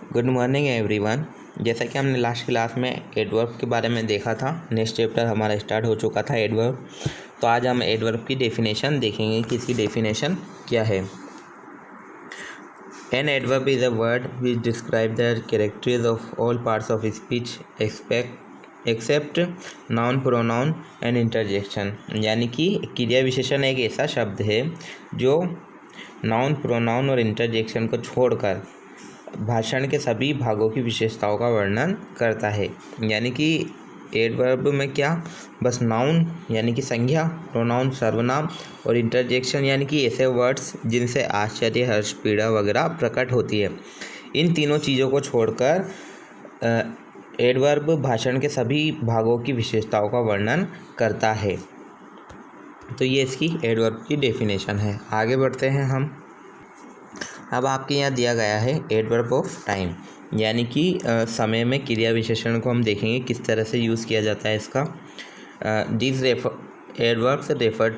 Good morning everyone. जैसा कि हमने लास्ट क्लास में एडवर्ब के बारे में देखा था, नेक्स्ट चैप्टर हमारा स्टार्ट हो चुका था एडवर्ब। तो आज हम एडवर्ब की डेफिनेशन देखेंगे कि इसकी डेफिनेशन क्या है। An adverb is a word which describe the characters of all parts of speech except noun, pronoun and interjection. यानी कि क्रिया विशेषण एक ऐसा शब्द है जो नाउन, प्रोनाउन और इंटरजेक्शन को छोड़कर भाषण के सभी भागों की विशेषताओं का वर्णन करता है। यानी कि एडवर्ब में क्या, बस नाउन यानी कि संज्ञा, प्रोनाउन सर्वनाम और इंटरजेक्शन यानी कि ऐसे वर्ड्स जिनसे आश्चर्य, हर्ष, पीड़ा वगैरह प्रकट होती है, इन तीनों चीज़ों को छोड़कर एडवर्ब भाषण के सभी भागों की विशेषताओं का वर्णन करता है। तो ये इसकी एडवर्ब की डेफिनेशन है। आगे बढ़ते हैं हम। अब आपके यहाँ दिया गया है एडवर्ब ऑफ टाइम, यानी कि समय में क्रिया विशेषण को हम देखेंगे किस तरह से यूज़ किया जाता है इसका। This adverbs refer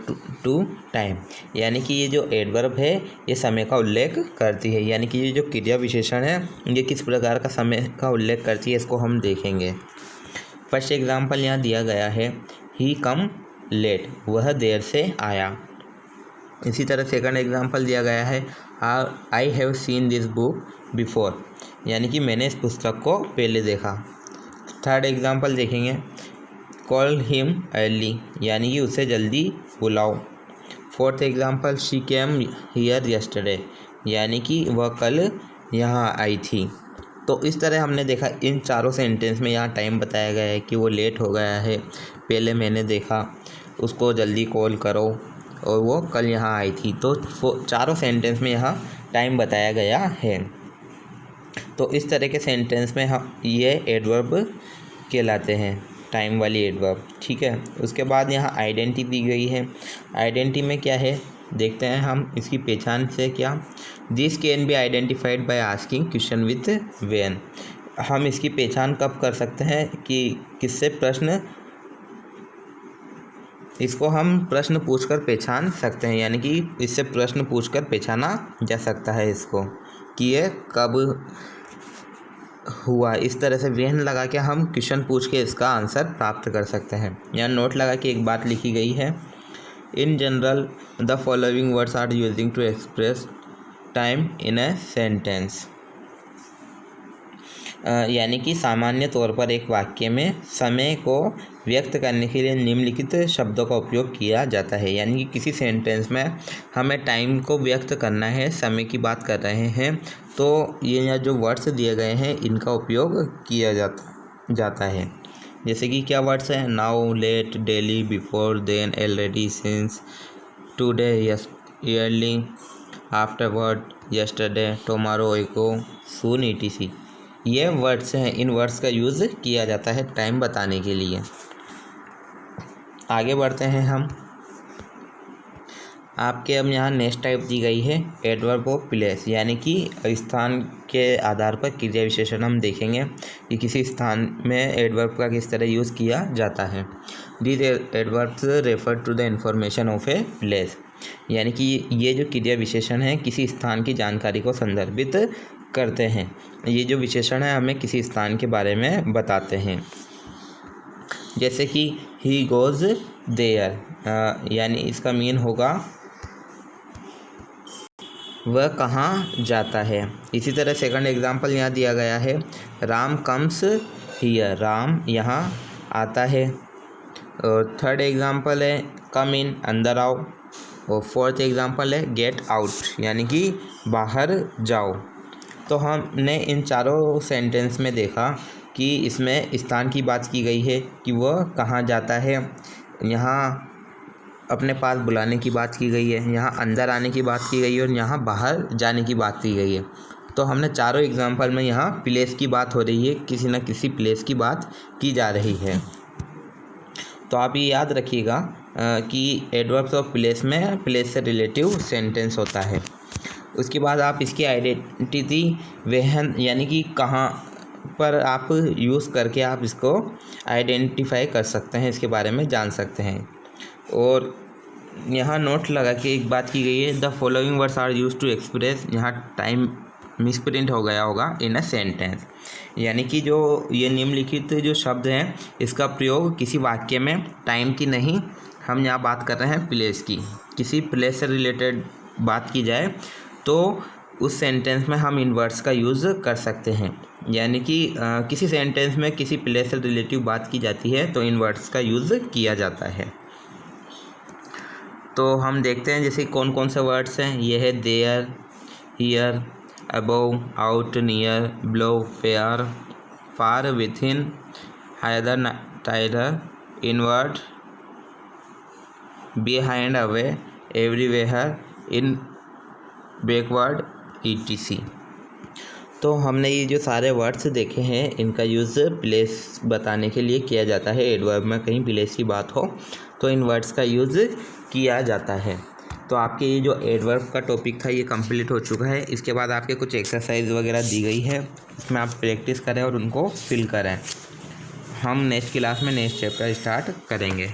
to time, यानी कि ये जो एडवर्ब है ये समय का उल्लेख करती है। यानी कि ये जो क्रिया विशेषण है ये किस प्रकार का समय का उल्लेख करती है, इसको हम देखेंगे। फर्स्ट एग्जाम्पल यहाँ दिया गया है, ही कम लेट, वह देर से आया। इसी तरह सेकंड एग्जाम्पल दिया गया है, I have seen this book before, यानी कि मैंने इस पुस्तक को पहले देखा। थर्ड एग्जाम्पल देखेंगे, कॉल हिम अर्ली, यानी कि उसे जल्दी बुलाओ। Fourth example, she came here yesterday, यानी कि वह कल यहाँ आई थी। तो इस तरह हमने देखा इन चारों सेंटेंस में यहाँ टाइम बताया गया है कि वो लेट हो गया है, पहले मैंने देखा, उसको जल्दी कॉल करो और वो कल यहाँ आई थी। तो चारों सेंटेंस में यहाँ टाइम बताया गया है। तो इस तरह के सेंटेंस में हम ये एडवर्ब कहलाते हैं, टाइम वाली एडवर्ब। ठीक है। उसके बाद यहाँ आइडेंटिटी दी गई है। आइडेंटिटी में क्या है देखते हैं हम इसकी पहचान से। क्या, this can be identified by asking question with when. हम इसकी पहचान कब कर सकते हैं कि किससे प्रश्न, इसको हम प्रश्न पूछकर पहचान सकते हैं, यानी कि इससे प्रश्न पूछकर पहचाना जा सकता है इसको कि ये कब हुआ। इस तरह से व्हेन लगा के हम क्वेश्चन पूछ के इसका आंसर प्राप्त कर सकते हैं। यहाँ नोट लगा के एक बात लिखी गई है, in general the following words are using to express time in a sentence. यानी कि सामान्य तौर पर एक वाक्य में समय को व्यक्त करने के लिए निम्नलिखित शब्दों का उपयोग किया जाता है। यानी कि किसी सेंटेंस में हमें टाइम को व्यक्त करना है, समय की बात कर रहे हैं, तो ये यहाँ जो वर्ड्स दिए गए हैं इनका उपयोग किया जाता है। जैसे कि क्या वर्ड्स हैं, now, late, daily, before, then, already, since, today, yearly, afterward, yesterday, tomorrow, ago, soon, etc. ये वर्ड्स हैं, इन वर्ड्स का यूज़ किया जाता है टाइम बताने के लिए। आगे बढ़ते हैं हम। आपके अब यहाँ नेक्स्ट टाइप दी गई है एडवर्ब ऑफ प्लेस, यानी कि स्थान के आधार पर क्रिया विशेषण हम देखेंगे कि किसी स्थान में एडवर्ब का किस तरह यूज़ किया जाता है। This adverbs refer to the information of a place, यानी कि ये जो क्रिया विशेषण है किसी स्थान की जानकारी को संदर्भित करते हैं। ये जो विशेषण है हमें किसी स्थान के बारे में बताते हैं। जैसे कि ही गोज़ देयर, यानी इसका मीन होगा वह कहाँ जाता है। इसी तरह सेकंड एग्जांपल यहाँ दिया गया है, राम कम्स हियर, राम यहाँ आता है। और थर्ड एग्जांपल है कम इन, अंदर आओ। और फोर्थ एग्जांपल है गेट आउट, यानी कि बाहर जाओ। तो हमने इन चारों सेंटेंस में देखा कि इसमें स्थान की बात की गई है कि वह कहाँ जाता है, यहाँ अपने पास बुलाने की बात की गई है, यहाँ अंदर आने की बात की गई है और यहाँ बाहर जाने की बात की गई है। तो हमने चारों एग्जाम्पल में यहाँ प्लेस की बात हो रही है, किसी न किसी प्लेस की बात की जा रही है। तो आप ये याद रखिएगा कि एडवर्ब्स ऑफ प्लेस में प्लेस से रिलेटिव सेंटेंस होता है। उसके बाद आप इसकी आइडेंटिटी वहन, यानी कि कहाँ पर आप यूज़ करके आप इसको आइडेंटिफाई कर सकते हैं, इसके बारे में जान सकते हैं। और यहाँ नोट लगा के एक बात की गई है, the following words are use to express, यहाँ टाइम मिसप्रिंट हो गया होगा इन अ सेंटेंस। यानी कि जो ये निम्नलिखित जो शब्द हैं इसका प्रयोग किसी वाक्य में टाइम की नहीं, हम यहाँ बात कर रहे हैं प्लेस की, किसी प्लेस से रिलेटेड बात की जाए तो उस सेंटेंस में हम इन वर्ड्स का यूज़ कर सकते हैं। यानी कि किसी सेंटेंस में किसी प्लेस से रिलेटिव बात की जाती है तो इन वर्ड्स का यूज़ किया जाता है। तो हम देखते हैं जैसे कौन कौन से वर्ड्स हैं। ये है there, here, above, out, near, below, fair, far, within, hither, thither, inward, behind, away, everywhere, in, backward, etc। तो हमने ये जो सारे वर्ड्स देखे हैं इनका यूज़ प्लेस बताने के लिए किया जाता है। एडवर्ब में कहीं प्लेस की बात हो तो इन वर्ड्स का यूज़ किया जाता है। तो आपके ये जो एडवर्ब का टॉपिक था ये कंप्लीट हो चुका है। इसके बाद आपके कुछ एक्सरसाइज वगैरह दी गई है, इसमें आप प्रैक्टिस करें और उनको फिल करें। हम नेक्स्ट क्लास में नेक्स्ट चैप्टर स्टार्ट करेंगे।